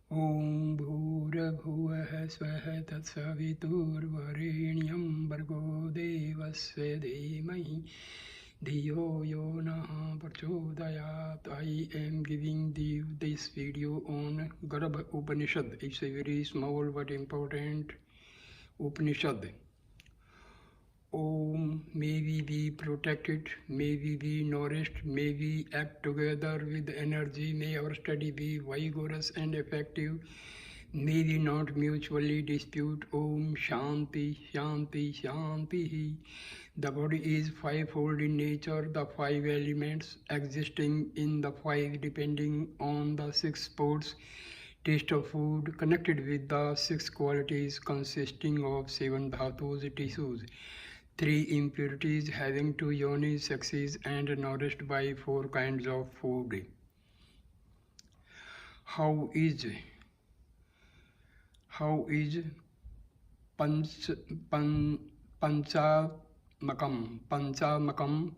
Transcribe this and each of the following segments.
Om Bhurabhuvah Swaha Tatsaviturvarenyam Bhargo Devasya Dhimai Dhiyo Yo Naha Prachodayat. I am giving this video on Garbha Upanishad. It's a very small but important Upanishad. Om, may we be protected, may we be nourished, may we act together with energy, may our study be vigorous and effective, may we not mutually dispute. Om Shanti, Shanti, Shanti. The body is fivefold in nature, the five elements existing in the five depending on the six sports. Taste of food connected with the six qualities consisting of seven dhatus tissues. Three impurities having two yoni sexes and nourished by four kinds of food. How is Panchamakam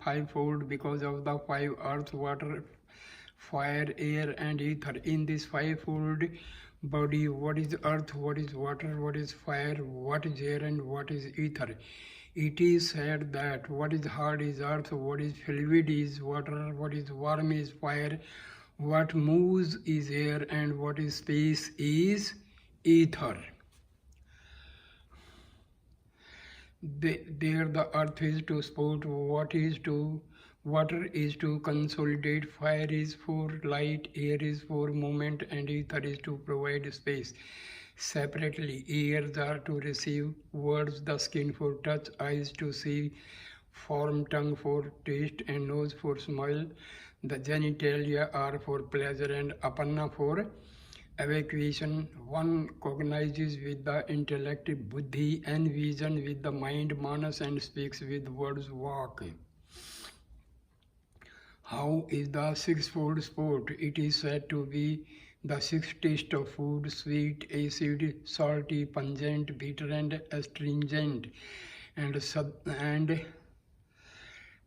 fivefold because of the five earth, water, fire, air and ether. In this fivefold body, what is earth, what is water, what is fire, what is air and what is ether? It is said that what is hard is earth, what is fluid is water, what is warm is fire, what moves is air and what is space is ether. There the earth is to support, water is to consolidate, fire is for light, air is for movement and ether is to provide space. Separately, ears are to receive words, the skin for touch, eyes to see form, tongue for taste and nose for smell. The genitalia are for pleasure and apana for evacuation. One cognizes with the intellect, buddhi, and vision with the mind, manas, and speaks with words, vak. How is the sixfold sport? It is said to be the six taste of food: sweet, acid, salty, pungent, bitter, and astringent, and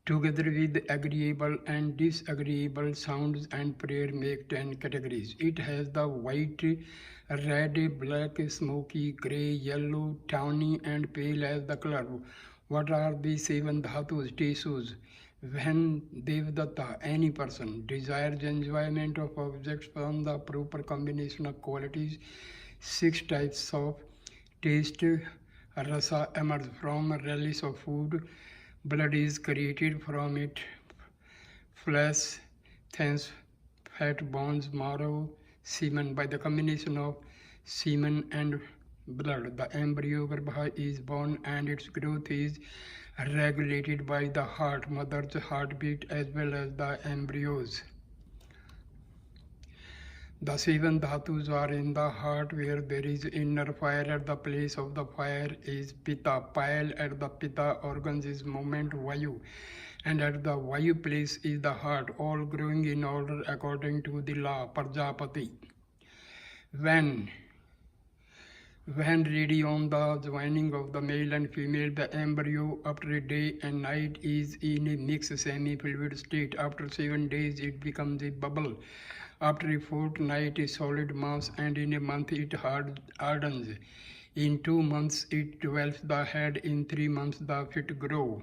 together with agreeable and disagreeable sounds and prayer make 10 categories. It has the white, red, black, smoky, grey, yellow, tawny, and pale as the color. What are the seven dhatus, tissues? When Devadatta, any person, desires enjoyment of objects from the proper combination of qualities, six types of taste, rasa emerge from a relish of food, blood is created from it, flesh, thence fat, bones, marrow, semen. By the combination of semen and blood, the embryo Garbha is born and its growth is regulated by the heart, mother's heartbeat as well as the embryos. The seven dhatus are in the heart where there is inner fire. At the place of the fire is pitta, pile at the pitta organs is movement, vayu, and at the vayu place is the heart, all growing in order according to the law, Prajapati. When ready on the joining of the male and female, the embryo after a day and night is in a mixed semi-fluid state. After 7 days it becomes a bubble. After a fortnight a solid mass, and in a month it hardens. In 2 months it develops the head, in 3 months the feet grow.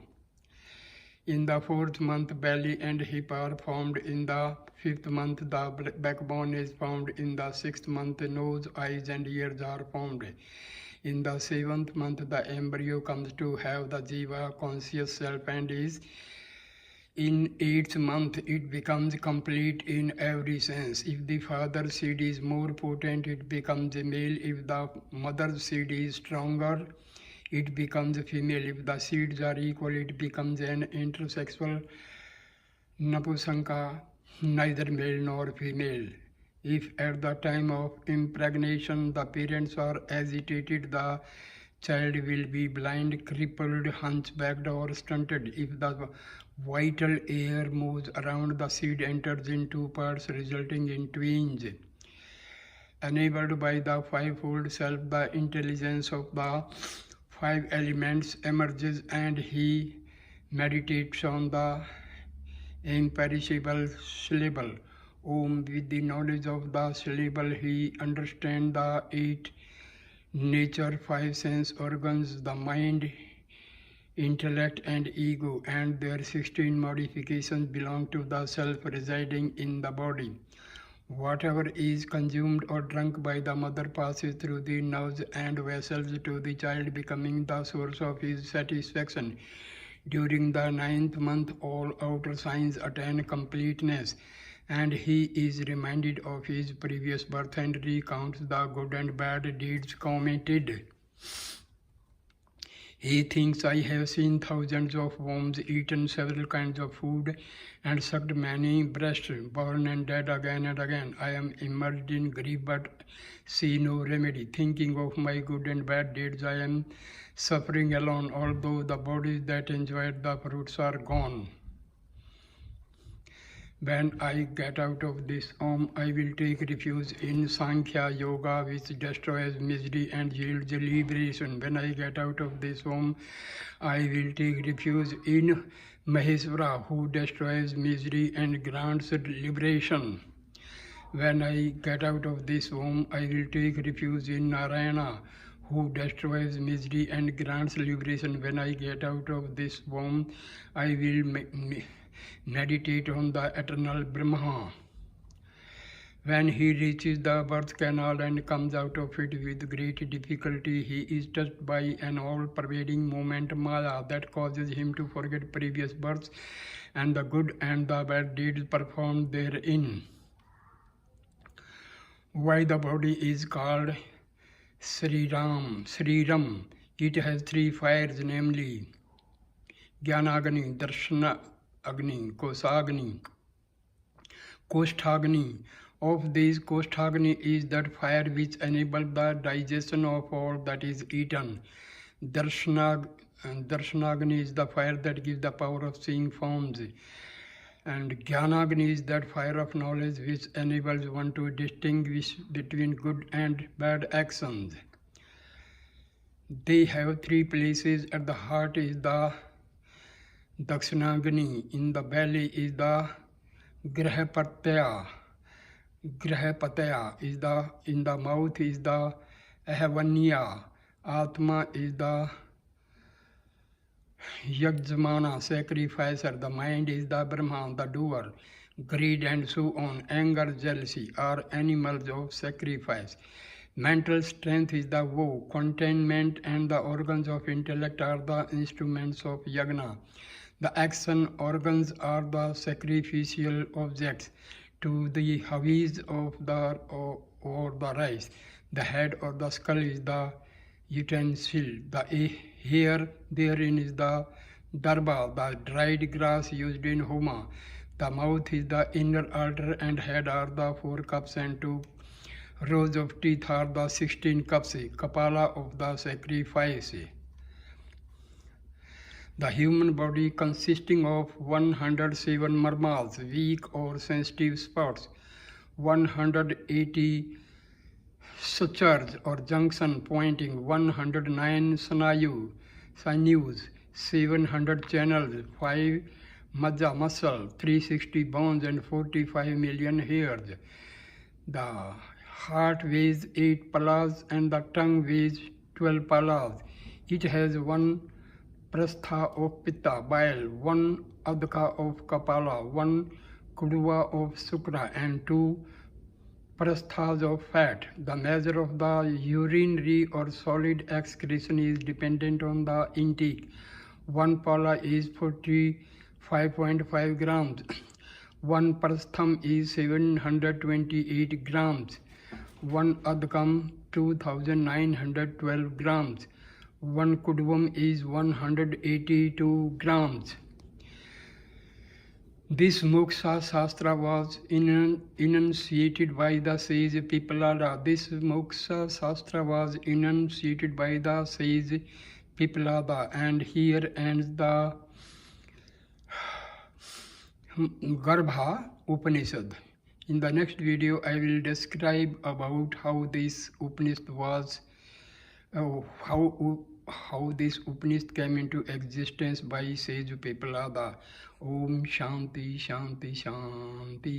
In the 4th month belly and hip are formed. In the 5th month the backbone is formed. In the 6th month nose, eyes and ears are formed. In the 7th month the embryo comes to have the jiva, conscious self, and is in 8th month it becomes complete in every sense. If the father seed is more potent, it becomes a male. If the mother's seed is stronger, it becomes a female. If the seeds are equal, it becomes an intersexual napusanka, neither male nor female. If at the time of impregnation the parents are agitated, the child will be blind, crippled, hunchbacked or stunted. If the vital air moves around, the seed enters in 2 parts resulting in twins. Enabled by the fivefold self, the intelligence of the 5 elements emerges and he meditates on the imperishable syllable Om. With the knowledge of the syllable, he understands the 8 nature, 5 sense organs, the mind, intellect and ego, and their 16 modifications belong to the self residing in the body. Whatever is consumed or drunk by the mother passes through the nerves and vessels to the child, becoming the source of his satisfaction. During the 9th month, all outer signs attain completeness, and he is reminded of his previous birth and recounts the good and bad deeds committed. He thinks, I have seen thousands of worms, eaten several kinds of food, and sucked many breasts, born and dead again and again. I am immersed in grief but see no remedy. Thinking of my good and bad deeds, I am suffering alone, although the bodies that enjoyed the fruits are gone. When I get out of this Om, I will take refuge in Sankhya Yoga, which destroys misery and yields liberation. When I get out of this Om, I will take refuge in Maheshwara, who destroys misery and grants liberation. When I get out of this Om, I will take refuge in Narayana, who destroys misery and grants liberation. When I get out of this Om, I will meditate on the eternal Brahma. When he reaches the birth canal and comes out of it with great difficulty, he is touched by an all-pervading moment, Maya, that causes him to forget previous births and the good and the bad deeds performed therein. Why the body is called Sriram? It has 3 fires, namely Jnanagni, Darshana Agni, Kosagni, Kosthagni. Of these, Kosthagni is that fire which enables the digestion of all that is eaten. Darshanagni is the fire that gives the power of seeing forms. And Jnanagni is that fire of knowledge which enables one to distinguish between good and bad actions. They have 3 places. At the heart is the Dakshinagni, in the belly is the Grahapatya is in the mouth is the Ahavanya, Atma is the Yajmana, sacrificer, the mind is the Brahman, the doer. Greed and so on, anger, jealousy are animals of sacrifice. Mental strength is the woe, containment, and the organs of intellect are the instruments of yagna. The action organs are the sacrificial objects to the havis of the or the rice. The head or the skull is the utensil. The hair therein is the darba, the dried grass used in homa. The mouth is the inner altar, and head are the 4 cups, and 2 rows of teeth are the 16 cups, kapala of the sacrifice. The human body consisting of 107 marmas, weak or sensitive spots, 180 sutures or junction pointing, 109 sinews, 700 channels, 5 majja muscle, 360 bones and 45 million hairs. The heart weighs 8 palas and the tongue weighs 12 palas. It has 1 prastha of pitta, bile, 1 adhika of kapala, 1 kuduva of sukra, and 2 prasthas of fat. The measure of the urinary or solid excretion is dependent on the intake. 1 pala is 45.5 grams. 1 prastham is 728 grams. 1 adhikam 2912 grams. 1 kuduvam is 182 grams. This Moksha Shastra was enunciated by the sage Pippalada. This Moksha Shastra was enunciated by the sage Pippalada, and here ends the Garbha Upanishad. In the next video, I will describe about how this Upanishad was, how how this Upanishad came into existence by sage Pippalada. Om Shanti Shanti Shanti.